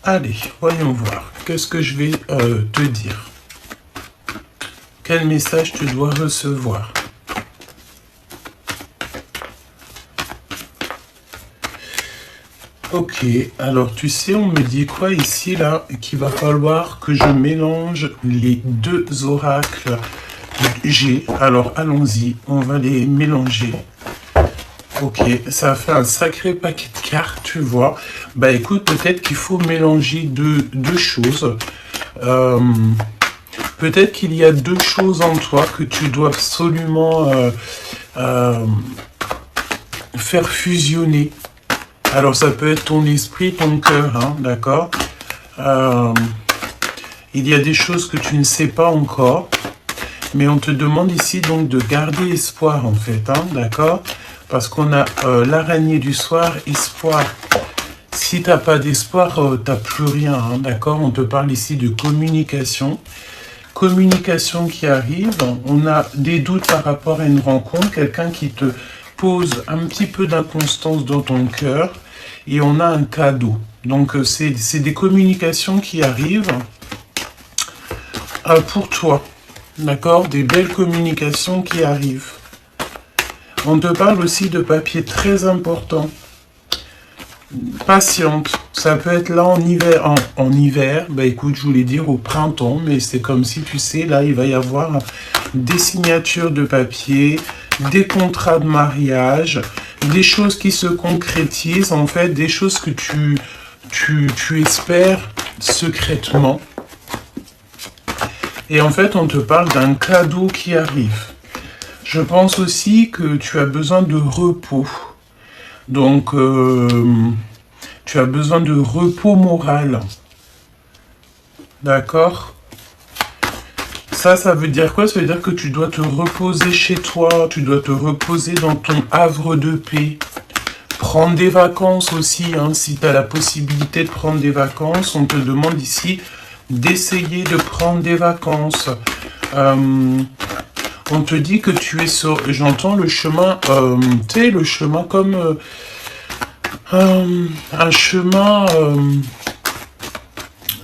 Allez, voyons voir. Qu'est-ce que je vais te dire? Quel message tu dois recevoir? Ok, alors tu sais, on me dit quoi ici, là? Qu'il va falloir que je mélange les deux oracles G. Alors, allons-y, on va les mélanger. Ok, ça fait un sacré paquet de cartes, tu vois. Bah écoute, peut-être qu'il faut mélanger deux choses. Peut-être qu'il y a deux choses en toi que tu dois absolument faire fusionner. Alors ça peut être ton esprit, ton cœur, hein, d'accord. Il y a des choses que tu ne sais pas encore, mais on te demande ici donc de garder espoir en fait, hein, d'accord. Parce qu'on a l'araignée du soir, espoir. Si tu n'as pas d'espoir, tu n'as plus rien, hein, d'accord. On te parle ici de communication. Communication qui arrive, on a des doutes par rapport à une rencontre, quelqu'un qui te pose un petit peu d'inconstance dans ton cœur, et on a un cadeau. Donc c'est des communications qui arrivent pour toi, d'accord, des belles communications qui arrivent. On te parle aussi de papier très important. Patiente, ça peut être là en hiver, en hiver, bah écoute, je voulais dire au printemps, mais c'est comme si, tu sais, là, il va y avoir des signatures de papier, des contrats de mariage, des choses qui se concrétisent, en fait, des choses que tu espères secrètement. Et en fait, on te parle d'un cadeau qui arrive. Je pense aussi que tu as besoin de repos. Donc, tu as besoin de repos moral. D'accord? Ça veut dire quoi? Ça veut dire que tu dois te reposer chez toi, tu dois te reposer dans ton havre de paix. Prendre des vacances aussi, hein, si tu as la possibilité de prendre des vacances, on te demande ici d'essayer de prendre des vacances. On te dit que tu es sur, j'entends le chemin, tu sais, le chemin comme un chemin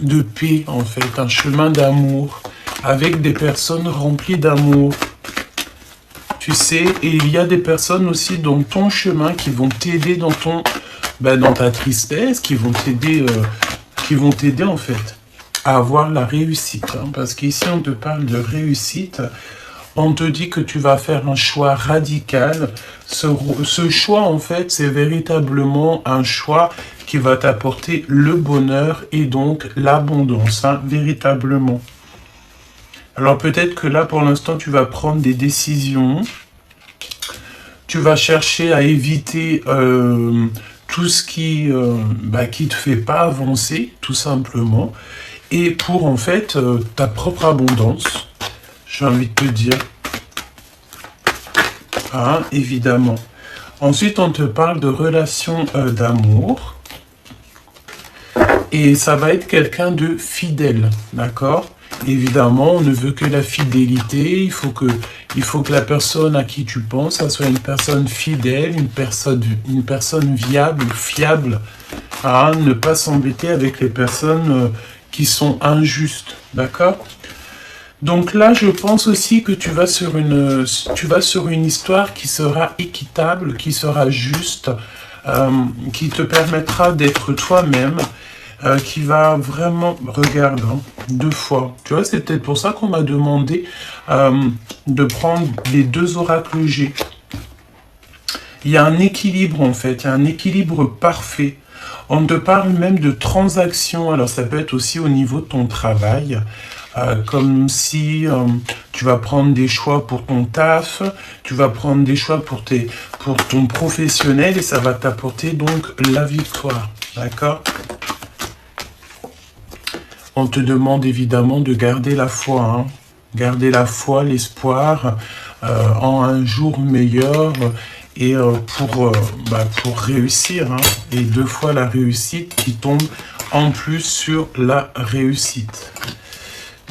de paix, en fait, un chemin d'amour, avec des personnes remplies d'amour. Tu sais, et il y a des personnes aussi dans ton chemin qui vont t'aider dans ton, dans ta tristesse, qui vont t'aider en fait à avoir la réussite. Hein, parce qu'ici, on te parle de réussite. On te dit que tu vas faire un choix radical. Ce choix, en fait, c'est véritablement un choix qui va t'apporter le bonheur et donc l'abondance, hein, véritablement. Alors peut-être que là, pour l'instant, tu vas prendre des décisions. Tu vas chercher à éviter tout ce qui te fait pas avancer, tout simplement. Et pour, en fait, ta propre abondance. J'ai envie de te dire. Hein, évidemment. Ensuite, on te parle de relations d'amour. Et ça va être quelqu'un de fidèle. D'accord? Évidemment, on ne veut que la fidélité. Il faut que la personne à qui tu penses, ça soit une personne fidèle, une personne viable, fiable. Hein, ne pas s'embêter avec les personnes qui sont injustes. D'accord? Donc là, je pense aussi que tu vas sur une histoire qui sera équitable, qui sera juste, qui te permettra d'être toi-même, qui va vraiment... Regarde, hein, 2 fois. Tu vois, c'est peut-être pour ça qu'on m'a demandé de prendre les 2 oracles G. Il y a un équilibre, en fait. Il y a un équilibre parfait. On te parle même de transactions. Alors, ça peut être aussi au niveau de ton travail. Comme si tu vas prendre des choix pour ton taf, tu vas prendre des choix pour ton professionnel et ça va t'apporter donc la victoire, d'accord? On te demande évidemment de garder la foi, hein? Garder la foi, l'espoir en un jour meilleur et pour réussir, hein? Et 2 fois la réussite qui tombe en plus sur la réussite.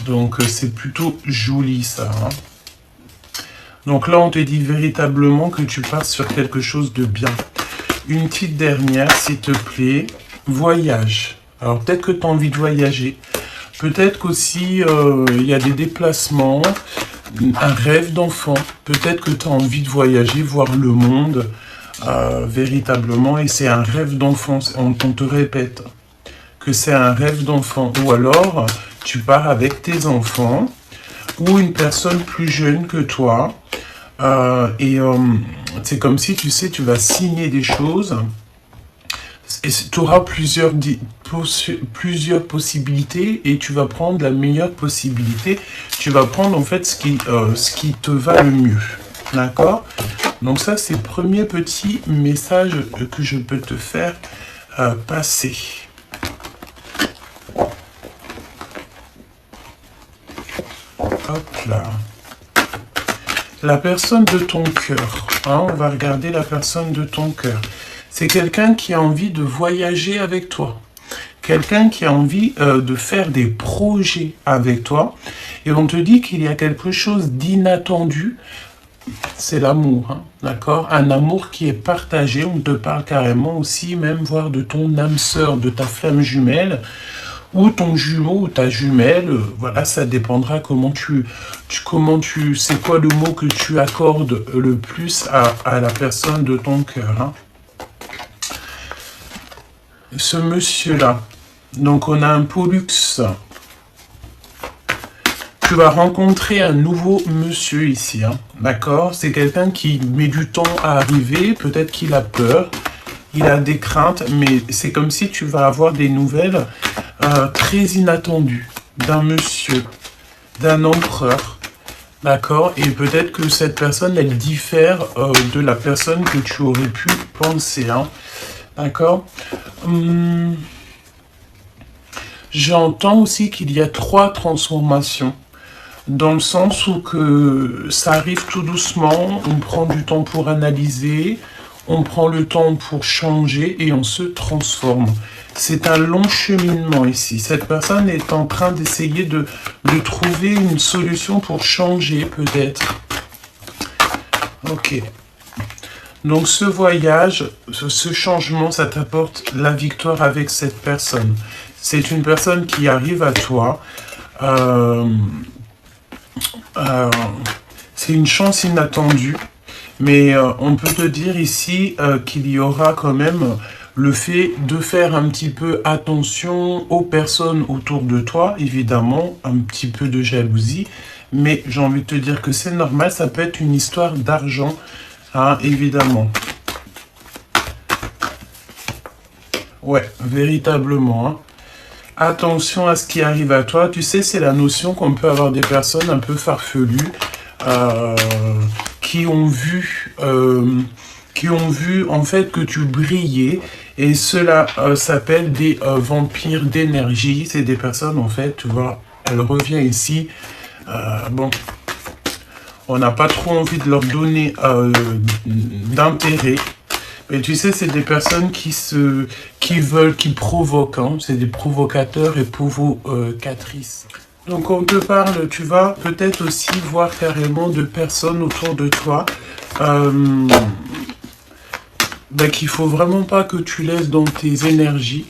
Donc, c'est plutôt joli, ça. Hein. Donc là, on te dit véritablement que tu pars sur quelque chose de bien. Une petite dernière, s'il te plaît. Voyage. Alors peut-être que tu as envie de voyager. Peut-être qu'aussi il y a des déplacements, un rêve d'enfant. Peut-être que tu as envie de voyager, voir le monde véritablement. Et c'est un rêve d'enfant. On te répète que c'est un rêve d'enfant. Ou alors, tu pars avec tes enfants ou une personne plus jeune que toi. C'est comme si, tu sais, tu vas signer des choses. Et tu auras plusieurs possibilités et tu vas prendre la meilleure possibilité. Tu vas prendre en fait ce qui te va le mieux. D'accord? Donc ça, c'est le premier petit message que je peux te faire passer. Hop là. La personne de ton cœur. Hein, on va regarder la personne de ton cœur. C'est quelqu'un qui a envie de voyager avec toi. Quelqu'un qui a envie de faire des projets avec toi. Et on te dit qu'il y a quelque chose d'inattendu. C'est l'amour, hein, d'accord? Un amour qui est partagé. On te parle carrément aussi, même voire de ton âme sœur, de ta flamme jumelle, ou ton jumeau ou ta jumelle. Voilà, ça dépendra comment c'est quoi le mot que tu accordes le plus à la personne de ton cœur, hein. Ce monsieur-là, donc on a un Pollux. Tu vas rencontrer un nouveau monsieur ici, hein, d'accord? C'est quelqu'un qui met du temps à arriver, peut-être qu'il a peur, il a des craintes, mais c'est comme si tu vas avoir des nouvelles très inattendues d'un monsieur, d'un empereur, d'accord? Et peut-être que cette personne, elle diffère de la personne que tu aurais pu penser, hein. D'accord. J'entends aussi qu'il y a 3 transformations. Dans le sens où que ça arrive tout doucement, on prend du temps pour analyser, on prend le temps pour changer et on se transforme. C'est un long cheminement ici. Cette personne est en train d'essayer de trouver une solution pour changer peut-être. Ok. Donc ce voyage, ce changement, ça t'apporte la victoire avec cette personne. C'est une personne qui arrive à toi. C'est une chance inattendue. Mais on peut te dire ici qu'il y aura quand même le fait de faire un petit peu attention aux personnes autour de toi. Évidemment, un petit peu de jalousie. Mais j'ai envie de te dire que c'est normal, ça peut être une histoire d'argent. Ah, évidemment. Ouais, véritablement. Hein. Attention à ce qui arrive à toi. Tu sais, c'est la notion qu'on peut avoir des personnes un peu farfelues qui ont vu en fait que tu brillais. Et cela s'appelle des vampires d'énergie. C'est des personnes, en fait, tu vois, elle revient ici. Bon... On n'a pas trop envie de leur donner d'intérêt. Mais tu sais, c'est des personnes qui provoquent. Hein. C'est des provocateurs et provocatrices. Donc on te parle, tu vas peut-être aussi voir carrément de personnes autour de toi qu'il faut vraiment pas que tu laisses dans tes énergies.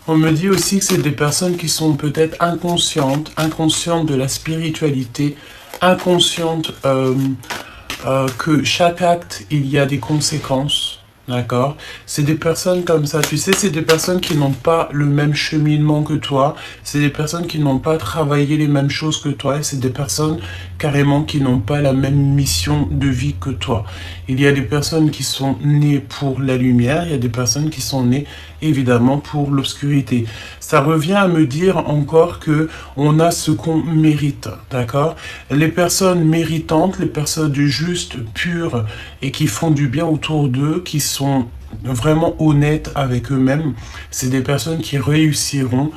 On me dit aussi que c'est des personnes qui sont peut-être inconscientes de la spiritualité, inconscientes que chaque acte, il y a des conséquences, d'accord? C'est des personnes comme ça, tu sais, c'est des personnes qui n'ont pas le même cheminement que toi, c'est des personnes qui n'ont pas travaillé les mêmes choses que toi, et c'est des personnes carrément qui n'ont pas la même mission de vie que toi. Il y a des personnes qui sont nées pour la lumière, il y a des personnes qui sont nées évidemment pour l'obscurité. Ça revient à me dire encore que on a ce qu'on mérite, d'accord? Les personnes méritantes, les personnes justes, pures et qui font du bien autour d'eux, qui sont vraiment honnêtes avec eux-mêmes, c'est des personnes qui réussiront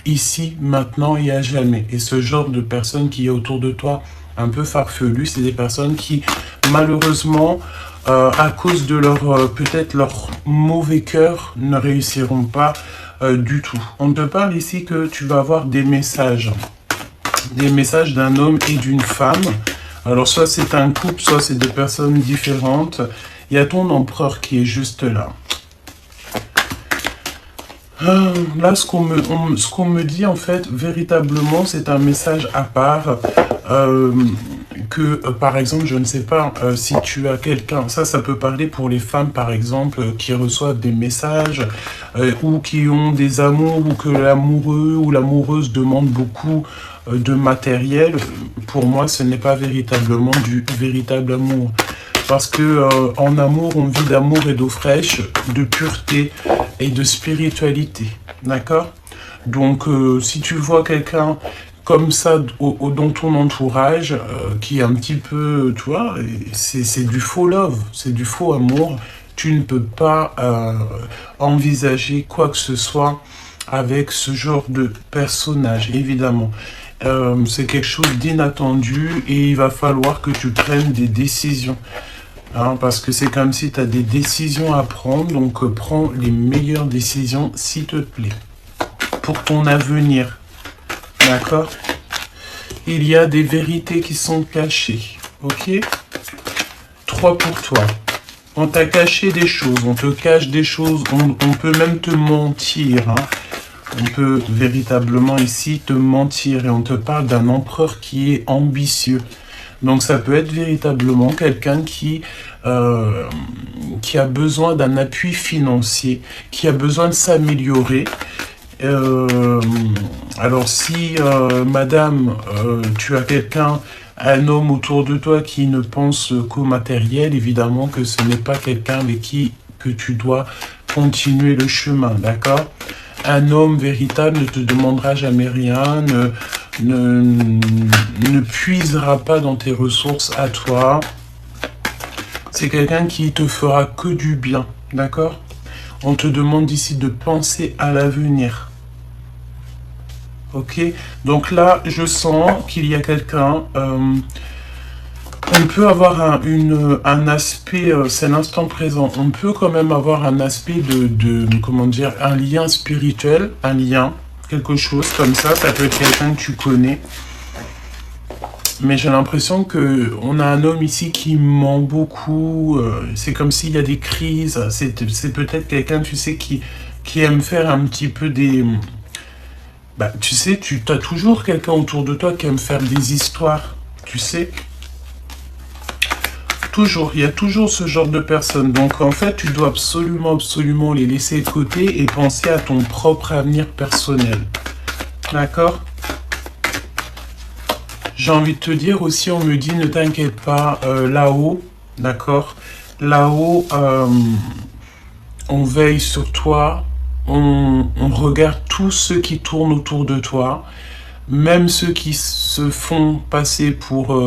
ici, maintenant et à jamais. Et ce genre de personnes qui est autour de toi, un peu farfelues, c'est des personnes qui, malheureusement, à cause de peut-être leur mauvais cœur, ne réussiront pas du tout. On te parle ici que tu vas avoir des messages d'un homme et d'une femme. Alors soit c'est un couple, soit c'est des personnes différentes. Il y a ton empereur qui est juste là. Là, ce qu'on me dit, en fait, véritablement, c'est un message à part. Par exemple, je ne sais pas si tu as quelqu'un, ça peut parler pour les femmes, par exemple, qui reçoivent des messages ou qui ont des amours ou que l'amoureux ou l'amoureuse demande beaucoup de matériel. Pour moi, ce n'est pas véritablement du véritable amour. Parce que en amour, on vit d'amour et d'eau fraîche, de pureté et de spiritualité. D'accord? Donc, si tu vois quelqu'un comme ça dans ton entourage, qui est un petit peu, tu vois, c'est du faux love, c'est du faux amour, tu ne peux pas envisager quoi que ce soit avec ce genre de personnage, évidemment. C'est quelque chose d'inattendu et il va falloir que tu prennes des décisions. Hein, parce que c'est comme si tu as des décisions à prendre, donc prends les meilleures décisions, s'il te plaît, pour ton avenir. D'accord? Il y a des vérités qui sont cachées. Ok? 3 pour toi. On t'a caché des choses, on te cache des choses, on peut même te mentir. Hein. On peut véritablement ici te mentir et on te parle d'un empereur qui est ambitieux. Donc ça peut être véritablement quelqu'un qui a besoin d'un appui financier, qui a besoin de s'améliorer. Alors si, madame, tu as quelqu'un, un homme autour de toi qui ne pense qu'au matériel, évidemment que ce n'est pas quelqu'un avec qui que tu dois continuer le chemin, d'accord? Un homme véritable ne te demandera jamais rien, ne puisera pas dans tes ressources à toi. C'est quelqu'un qui te fera que du bien, d'accord? On te demande ici de penser à l'avenir. Ok? Donc là, je sens qu'il y a quelqu'un... on peut avoir un aspect, c'est l'instant présent, on peut quand même avoir un aspect comment dire, un lien spirituel, un lien, quelque chose comme ça peut être quelqu'un que tu connais. Mais j'ai l'impression qu'on a un homme ici qui ment beaucoup, c'est comme s'il y a des crises, c'est peut-être quelqu'un, tu sais, qui aime faire un petit peu des... Bah, tu sais, tu as toujours quelqu'un autour de toi qui aime faire des histoires, tu sais. Toujours, il y a toujours ce genre de personnes. Donc en fait, tu dois absolument les laisser de côté et penser à ton propre avenir personnel. D'accord? J'ai envie de te dire aussi, on me dit, ne t'inquiète pas, là-haut, d'accord? Là-haut, on veille sur toi, on regarde tous ceux qui tournent autour de toi, même ceux qui se font passer pour...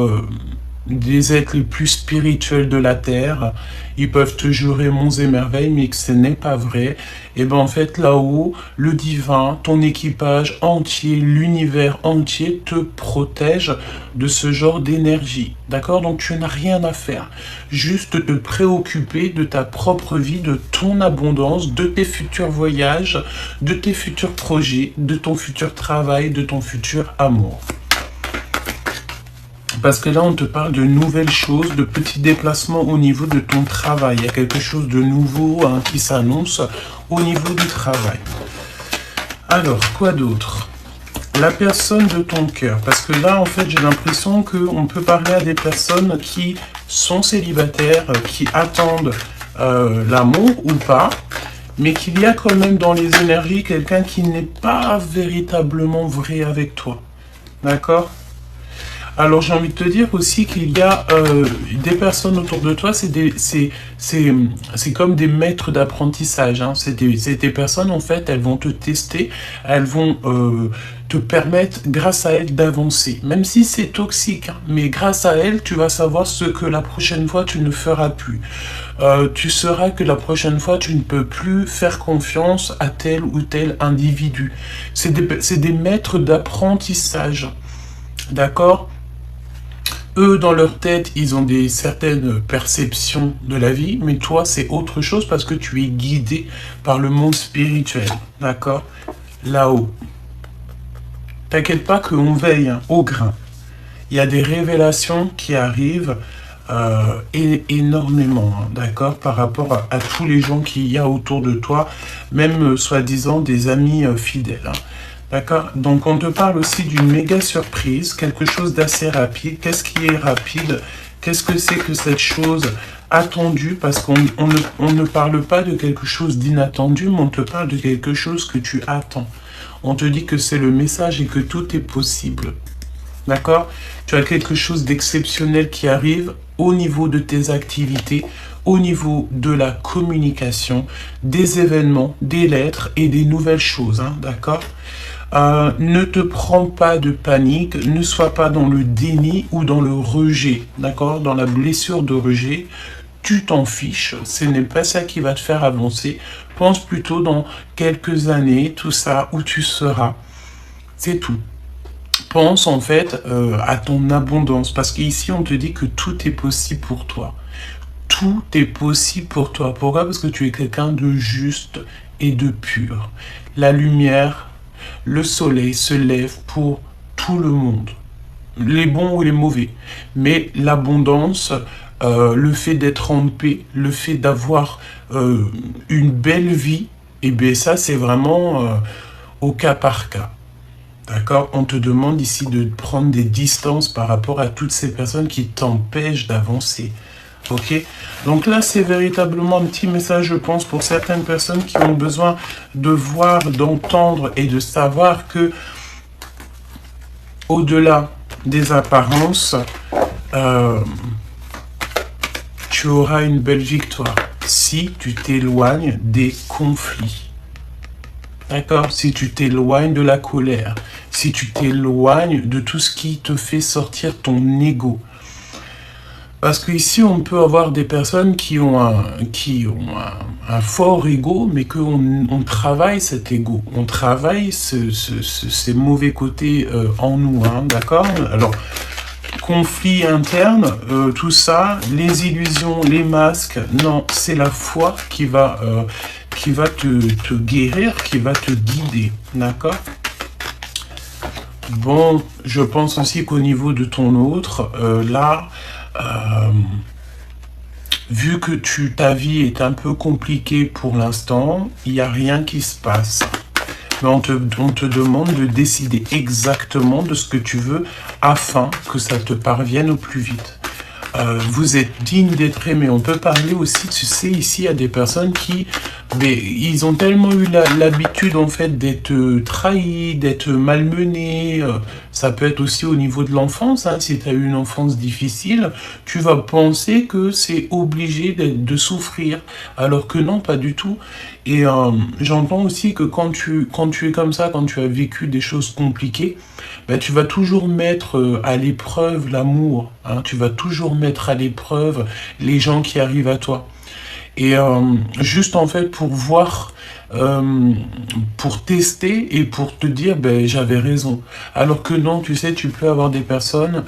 des êtres les plus spirituels de la Terre, ils peuvent te jurer monts et merveilles, mais que ce n'est pas vrai. Et bien en fait, là-haut, le divin, ton équipage entier, l'univers entier te protège de ce genre d'énergie. D'accord? Donc tu n'as rien à faire. Juste te préoccuper de ta propre vie, de ton abondance, de tes futurs voyages, de tes futurs projets, de ton futur travail, de ton futur amour. Parce que là, on te parle de nouvelles choses, de petits déplacements au niveau de ton travail. Il y a quelque chose de nouveau qui s'annonce au niveau du travail. Alors, quoi d'autre? La personne de ton cœur. Parce que là, en fait, j'ai l'impression qu'on peut parler à des personnes qui sont célibataires, qui attendent l'amour ou pas, mais qu'il y a quand même dans les énergies quelqu'un qui n'est pas véritablement vrai avec toi. D'accord? Alors j'ai envie de te dire aussi qu'il y a des personnes autour de toi, c'est comme des maîtres d'apprentissage. Hein. C'est des personnes, en fait, elles vont te tester, elles vont te permettre, grâce à elles, d'avancer. Même si c'est toxique, hein, mais grâce à elles, tu vas savoir ce que la prochaine fois, tu ne feras plus. Tu sauras que la prochaine fois, tu ne peux plus faire confiance à tel ou tel individu. C'est des maîtres d'apprentissage. D'accord? Eux, dans leur tête, ils ont certaines perceptions de la vie, mais toi, c'est autre chose parce que tu es guidé par le monde spirituel, d'accord? Là-haut. T'inquiète pas qu'on veille hein, au grain. Il y a des révélations qui arrivent, énormément, hein, d'accord, par rapport à tous les gens qu'il y a autour de toi, même soi-disant des amis fidèles. Hein. D'accord? Donc, on te parle aussi d'une méga surprise, quelque chose d'assez rapide. Qu'est-ce qui est rapide? Qu'est-ce que c'est que cette chose attendue? Parce on ne parle pas de quelque chose d'inattendu, mais on te parle de quelque chose que tu attends. On te dit que c'est le message et que tout est possible. D'accord? Tu as quelque chose d'exceptionnel qui arrive au niveau de tes activités, au niveau de la communication, des événements, des lettres et des nouvelles choses. Hein, d'accord? Ne te prends pas de panique, ne sois pas dans le déni ou dans le rejet, d'accord? Dans la blessure de rejet, tu t'en fiches, ce n'est pas ça qui va te faire avancer. Pense plutôt dans quelques années, tout ça, où tu seras. C'est tout. Pense en fait à ton abondance, parce qu'ici on te dit que tout est possible pour toi. Tout est possible pour toi. Pourquoi? Parce que tu es quelqu'un de juste et de pur. La lumière, le soleil se lève pour tout le monde, les bons ou les mauvais. Mais l'abondance, le fait d'être en paix, le fait d'avoir une belle vie, et bien ça c'est vraiment au cas par cas. D'accord? On te demande ici de prendre des distances par rapport à toutes ces personnes qui t'empêchent d'avancer. Ok? Donc là, c'est véritablement un petit message, je pense, pour certaines personnes qui ont besoin de voir, d'entendre et de savoir que, au-delà des apparences, tu auras une belle victoire si tu t'éloignes des conflits. D'accord? Si tu t'éloignes de la colère, si tu t'éloignes de tout ce qui te fait sortir ton ego. Parce qu'ici, on peut avoir des personnes qui ont un fort ego, mais qu'on travaille cet ego. On travaille ces mauvais côtés en nous, hein, d'accord? Alors, conflit interne, tout ça, les illusions, les masques, non, c'est la foi qui va te guérir, qui va te guider, d'accord? Bon, je pense aussi qu'au niveau de ton autre, là, vu que ta vie est un peu compliquée pour l'instant, il n'y a rien qui se passe. Mais on te demande de décider exactement de ce que tu veux afin que ça te parvienne au plus vite. Vous êtes digne d'être aimé. On peut parler aussi, tu sais, ici, il y a des personnes qui, ils ont tellement eu l'habitude, en fait, d'être trahis, d'être malmenés. Ça peut être aussi au niveau de l'enfance. Hein. Si tu as eu une enfance difficile, tu vas penser que c'est obligé de souffrir. Alors que non, pas du tout. Et j'entends aussi que quand tu es comme ça, quand tu as vécu des choses compliquées, ben, tu vas toujours mettre à l'épreuve l'amour. Hein, tu vas toujours mettre à l'épreuve les gens qui arrivent à toi. Et juste en fait pour voir, pour tester et pour te dire, ben j'avais raison. Alors que non, tu sais, tu peux avoir des personnes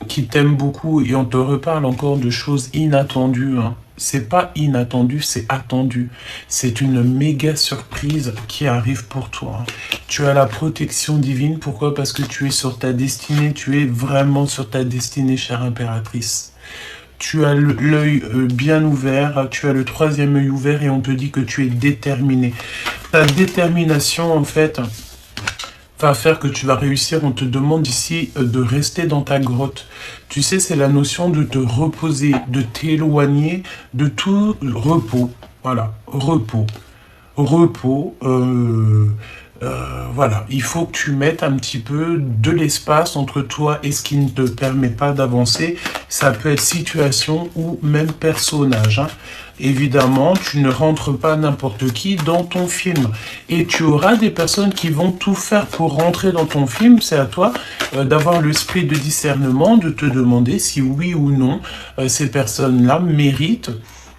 qui t'aiment beaucoup et on te reparle encore de choses inattendues. Hein. C'est pas inattendu, c'est attendu. C'est une méga surprise qui arrive pour toi. Tu as la protection divine. Pourquoi? Parce que tu es sur ta destinée. Tu es vraiment sur ta destinée, chère impératrice. Tu as l'œil bien ouvert. Tu as le troisième œil ouvert et on te dit que tu es déterminé. Ta détermination, en fait, va faire que tu vas réussir. On te demande ici de rester dans ta grotte. Tu sais, c'est la notion de te reposer, de t'éloigner de tout repos. Voilà, repos. Repos, voilà. Il faut que tu mettes un petit peu de l'espace entre toi et ce qui ne te permet pas d'avancer. Ça peut être situation ou même personnage. Hein. Évidemment, tu ne rentres pas n'importe qui dans ton film. Et tu auras des personnes qui vont tout faire pour rentrer dans ton film. C'est à toi d'avoir l'esprit de discernement, de te demander si oui ou non ces personnes-là méritent.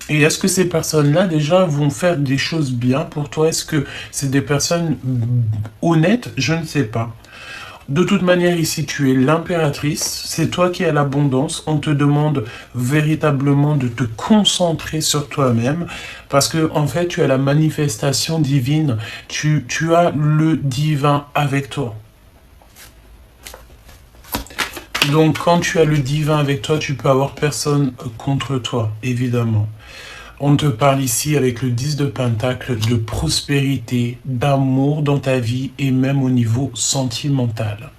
Et est-ce que ces personnes-là, déjà, vont faire des choses bien pour toi? Est-ce que c'est des personnes honnêtes? Je ne sais pas. De toute manière, ici, tu es l'impératrice, c'est toi qui as l'abondance. On te demande véritablement de te concentrer sur toi-même parce que, en fait, tu as la manifestation divine. Tu as le divin avec toi. Donc, quand tu as le divin avec toi, tu peux avoir personne contre toi, évidemment. On te parle ici avec le 10 de Pentacle de prospérité, d'amour dans ta vie et même au niveau sentimental.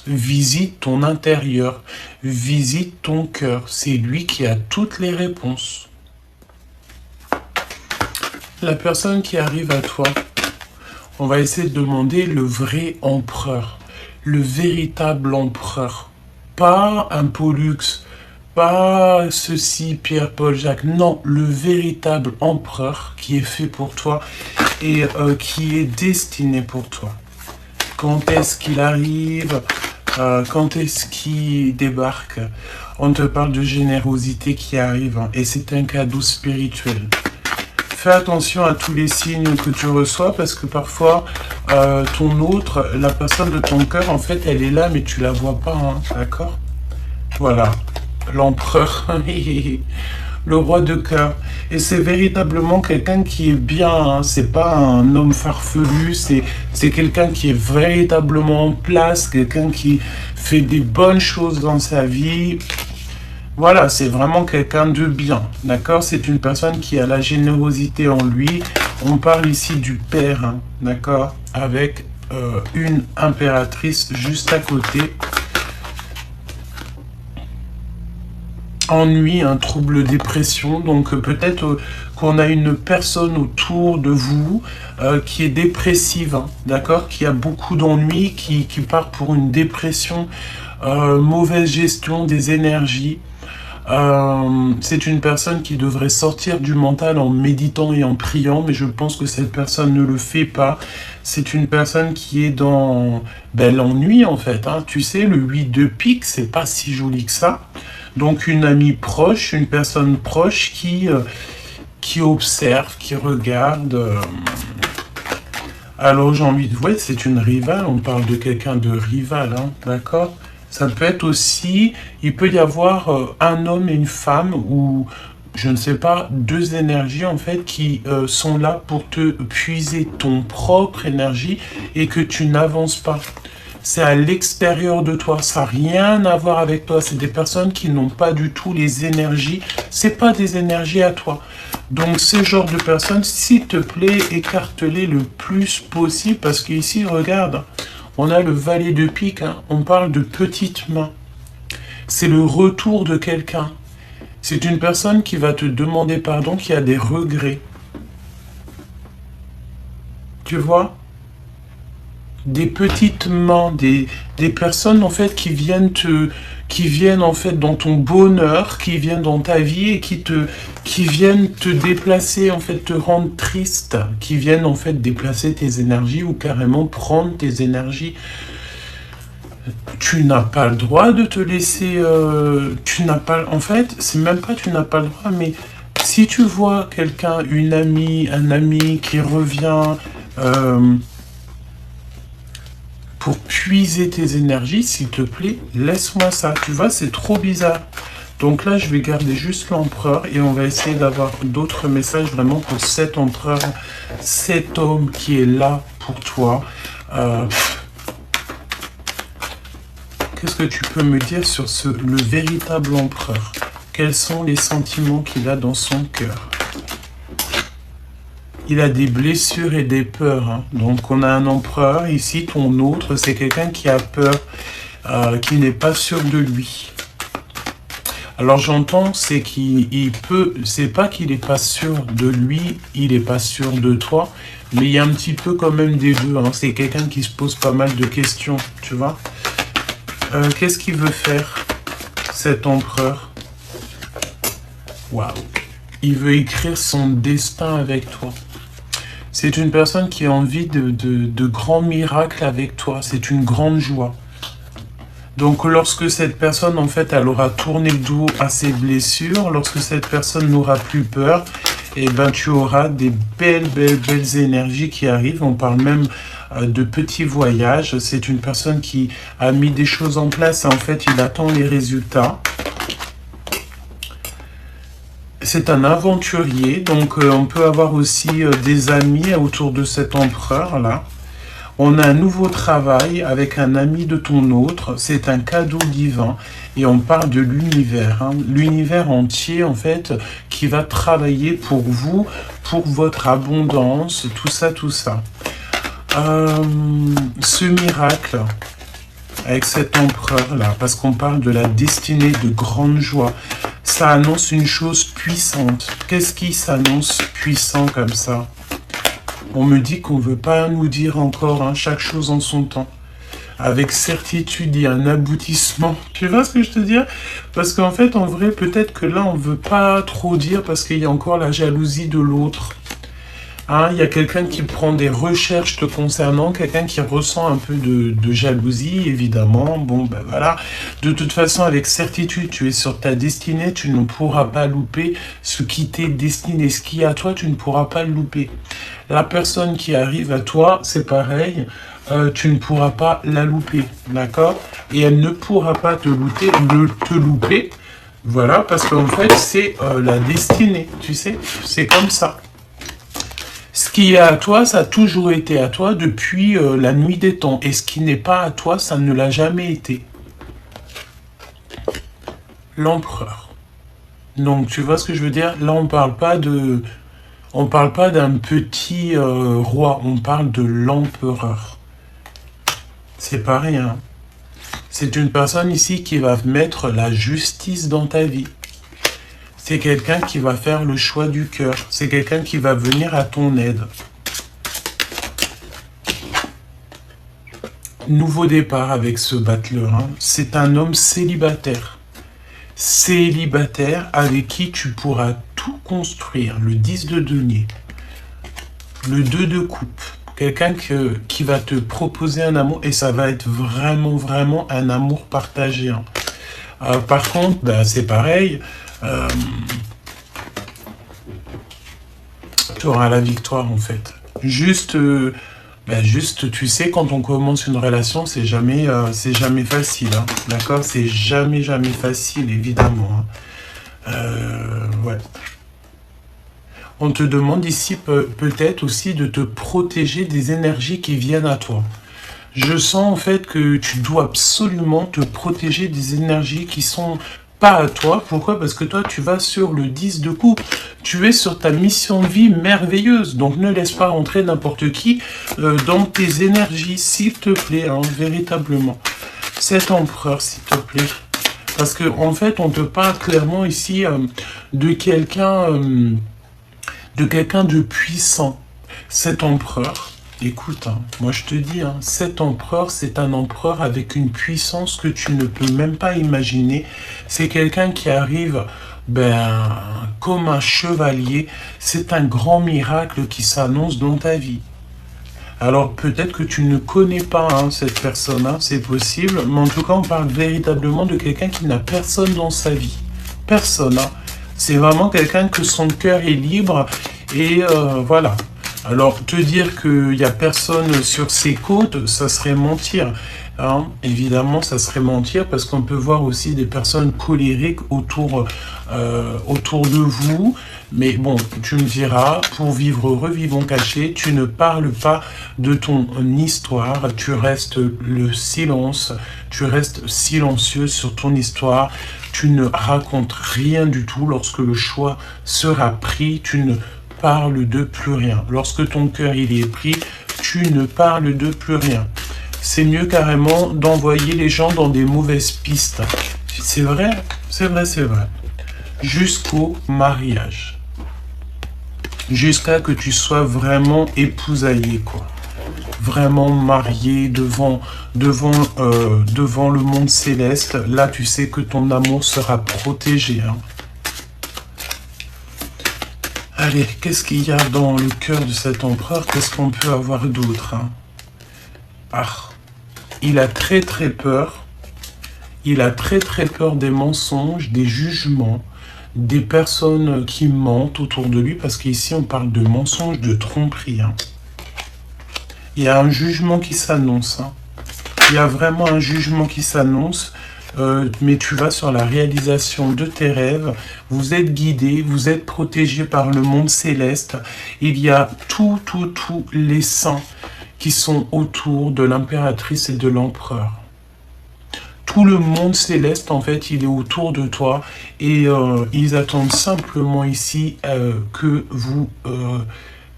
Visite ton intérieur, visite ton cœur. C'est lui qui a toutes les réponses. La personne qui arrive à toi, on va essayer de demander le vrai empereur, le véritable empereur. Pas un Pollux, pas ceci, Pierre, Paul, Jacques. Non, le véritable empereur qui est fait pour toi et qui est destiné pour toi. Quand est-ce qu'il arrive? Quand est-ce qu'il débarque? On te parle de générosité qui arrive et c'est un cadeau spirituel. Fais attention à tous les signes que tu reçois parce que parfois ton autre, la personne de ton cœur, en fait, elle est là mais tu la vois pas, hein, d'accord? Voilà, l'empereur, le roi de cœur. Et c'est véritablement quelqu'un qui est bien, hein. C'est pas un homme farfelu, c'est quelqu'un qui est véritablement en place, quelqu'un qui fait des bonnes choses dans sa vie. Voilà, c'est vraiment quelqu'un de bien, d'accord? C'est une personne qui a la générosité en lui. On parle ici du père, hein, d'accord? Avec une impératrice juste à côté. Ennui, un trouble dépression, donc peut-être qu'on a une personne autour de vous qui est dépressive, hein, d'accord? Qui a beaucoup d'ennuis, qui part pour une dépression, mauvaise gestion des énergies. C'est une personne qui devrait sortir du mental en méditant et en priant, mais je pense que cette personne ne le fait pas. C'est une personne qui est dans l'ennui en fait, hein. Tu sais, le 8 de pique, c'est pas si joli que ça. Donc une amie proche, une personne proche qui observe, qui regarde. Alors j'ai envie de voir, c'est une rivale, on parle de quelqu'un de rival, hein, d'accord? Ça peut être aussi, il peut y avoir un homme et une femme ou, je ne sais pas, deux énergies en fait qui sont là pour te puiser ton propre énergie et que tu n'avances pas. C'est à l'extérieur de toi, ça n'a rien à voir avec toi. C'est des personnes qui n'ont pas du tout les énergies. C'est pas des énergies à toi. Donc ce genre de personnes, s'il te plaît, écarte-les le plus possible parce qu'ici, regarde, on a le valet de pique, hein. On parle de petites mains. C'est le retour de quelqu'un. C'est une personne qui va te demander pardon, qui a des regrets. Tu vois? Des petites mains, des personnes en fait qui viennent en fait dans ton bonheur, qui viennent dans ta vie et qui viennent te déplacer, en fait te rendre triste, qui viennent en fait déplacer tes énergies ou carrément prendre tes énergies. Tu n'as pas le droit de te laisser, en fait, c'est même pas tu n'as pas le droit, mais si tu vois quelqu'un, une amie, un ami qui revient, pour puiser tes énergies, s'il te plaît, laisse-moi ça. Tu vois, c'est trop bizarre. Donc là, je vais garder juste l'empereur et on va essayer d'avoir d'autres messages vraiment pour cet empereur, cet homme qui est là pour toi. Qu'est-ce que tu peux me dire sur le véritable empereur? Quels sont les sentiments qu'il a dans son cœur? Il a des blessures et des peurs, hein. Donc on a un empereur, ici ton autre, c'est quelqu'un qui a peur, qui n'est pas sûr de lui. Alors j'entends, c'est c'est pas qu'il n'est pas sûr de lui, il n'est pas sûr de toi, mais il y a un petit peu quand même des deux, hein. C'est quelqu'un qui se pose pas mal de questions, tu vois. Qu'est-ce qu'il veut faire, cet empereur? Waouh. Il veut écrire son destin avec toi. C'est une personne qui a envie de grands miracles avec toi. C'est une grande joie. Donc, lorsque cette personne, en fait, elle aura tourné le dos à ses blessures, lorsque cette personne n'aura plus peur, eh ben, tu auras des belles énergies qui arrivent. On parle même de petits voyages. C'est une personne qui a mis des choses en place et en fait, il attend les résultats. C'est un aventurier, donc on peut avoir aussi des amis autour de cet empereur-là. On a un nouveau travail avec un ami de ton autre. C'est un cadeau divin. Et on parle de l'univers. Hein. L'univers entier, en fait, qui va travailler pour vous, pour votre abondance, tout ça, tout ça. Ce miracle, avec cet empereur-là, parce qu'on parle de la destinée de grande joie, ça annonce une chose puissante. Qu'est-ce qui s'annonce puissant comme ça? On me dit qu'on ne veut pas nous dire encore, hein, chaque chose en son temps. Avec certitude, il y a un aboutissement. Tu vois ce que je te dis? Parce qu'en fait, en vrai, peut-être que là, on ne veut pas trop dire parce qu'il y a encore la jalousie de l'autre. Hein, il y a quelqu'un qui prend des recherches te concernant, quelqu'un qui ressent un peu de jalousie, évidemment. Bon, ben voilà. De toute façon, avec certitude, tu es sur ta destinée, tu ne pourras pas louper ce qui t'est destiné. Ce qui est à toi, tu ne pourras pas le louper. La personne qui arrive à toi, c'est pareil, tu ne pourras pas la louper, d'accord? Et elle ne pourra pas te louper, voilà, parce qu'en fait, c'est la destinée, tu sais, c'est comme ça. Ce qui est à toi, ça a toujours été à toi depuis la nuit des temps. Et ce qui n'est pas à toi, ça ne l'a jamais été. L'empereur. Donc, tu vois ce que je veux dire? Là, on parle pas d'un petit roi, on parle de l'empereur. C'est pas rien. C'est une personne ici qui va mettre la justice dans ta vie. C'est quelqu'un qui va faire le choix du cœur. C'est quelqu'un qui va venir à ton aide. Nouveau départ avec ce battleur. Hein. C'est un homme célibataire. Célibataire avec qui tu pourras tout construire. Le 10 de denier. Le 2 de coupe. Quelqu'un qui va te proposer un amour et ça va être vraiment, vraiment un amour partagé. Hein. Par contre, ben, c'est pareil. Tu auras la victoire en fait. Juste, tu sais, quand on commence une relation, c'est jamais facile, hein, d'accord? C'est jamais facile, évidemment. Hein. Ouais. On te demande ici peut-être aussi de te protéger des énergies qui viennent à toi. Je sens en fait que tu dois absolument te protéger des énergies qui sont pas à toi. Pourquoi? Parce que toi, tu vas sur le 10 de coupe. Tu es sur ta mission de vie merveilleuse. Donc, ne laisse pas rentrer n'importe qui dans tes énergies, s'il te plaît, hein, véritablement. Cet empereur, s'il te plaît. Parce que en fait, on te parle clairement ici de quelqu'un de puissant. Cet empereur, écoute, hein, moi je te dis, hein, cet empereur, c'est un empereur avec une puissance que tu ne peux même pas imaginer. C'est quelqu'un qui arrive comme un chevalier. C'est un grand miracle qui s'annonce dans ta vie. Alors peut-être que tu ne connais pas hein, cette personne, hein, c'est possible, mais en tout cas on parle véritablement de quelqu'un qui n'a personne dans sa vie. Personne, hein. C'est vraiment quelqu'un que son cœur est libre et voilà. Alors, te dire qu'il n'y a personne sur ses côtes, ça serait mentir. Hein. Évidemment, ça serait mentir parce qu'on peut voir aussi des personnes colériques autour de vous. Mais bon, tu me diras, pour vivre heureux, vivons cachés, tu ne parles pas de ton histoire, tu restes le silence, tu restes silencieux sur ton histoire, tu ne racontes rien du tout. Lorsque le choix sera pris, tu ne parles de plus rien. Lorsque ton cœur il est pris, tu ne parles de plus rien. C'est mieux carrément d'envoyer les gens dans des mauvaises pistes. C'est vrai, c'est vrai, c'est vrai. Jusqu'au mariage. Jusqu'à que tu sois vraiment épousaillé, quoi. Vraiment marié devant le monde céleste. Là, tu sais que ton amour sera protégé, hein. Allez, qu'est-ce qu'il y a dans le cœur de cet empereur? Qu'est-ce qu'on peut avoir d'autre, hein? Ah, il a très très peur. Il a très très peur des mensonges, des jugements, des personnes qui mentent autour de lui, parce qu'ici on parle de mensonges, de tromperie. Hein. Il y a un jugement qui s'annonce. Hein. Il y a vraiment un jugement qui s'annonce. Mais tu vas sur la réalisation de tes rêves, vous êtes guidé, vous êtes protégé par le monde céleste, il y a tous les saints qui sont autour de l'impératrice et de l'empereur. Tout le monde céleste, en fait, il est autour de toi et ils attendent simplement ici que vous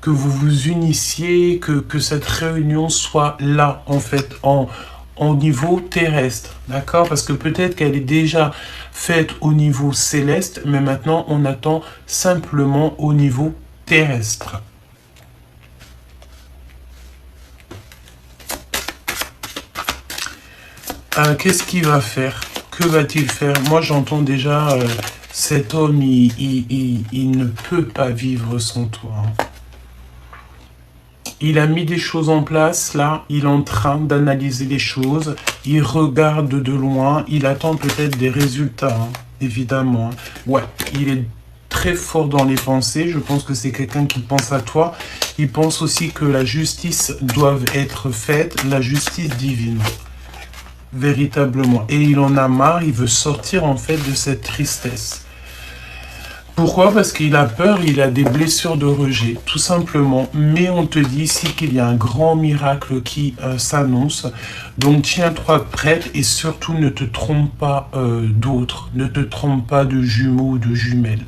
vous unissiez, que cette réunion soit là, en fait, au niveau terrestre, d'accord? Parce que peut-être qu'elle est déjà faite au niveau céleste, mais maintenant, on attend simplement au niveau terrestre. Qu'est-ce qu'il va faire? Que va-t-il faire? Moi, j'entends déjà, cet homme, il ne peut pas vivre sans toi. Il a mis des choses en place, là, il est en train d'analyser les choses, il regarde de loin, il attend peut-être des résultats, hein, évidemment. Ouais, il est très fort dans les pensées, je pense que c'est quelqu'un qui pense à toi. Il pense aussi que la justice doit être faite, la justice divine. Véritablement. Et il en a marre, il veut sortir en fait de cette tristesse. Pourquoi? Parce qu'il a peur, il a des blessures de rejet, tout simplement. Mais on te dit ici qu'il y a un grand miracle qui s'annonce. Donc tiens-toi prête et surtout ne te trompe pas d'autres. Ne te trompe pas de jumeaux ou de jumelles.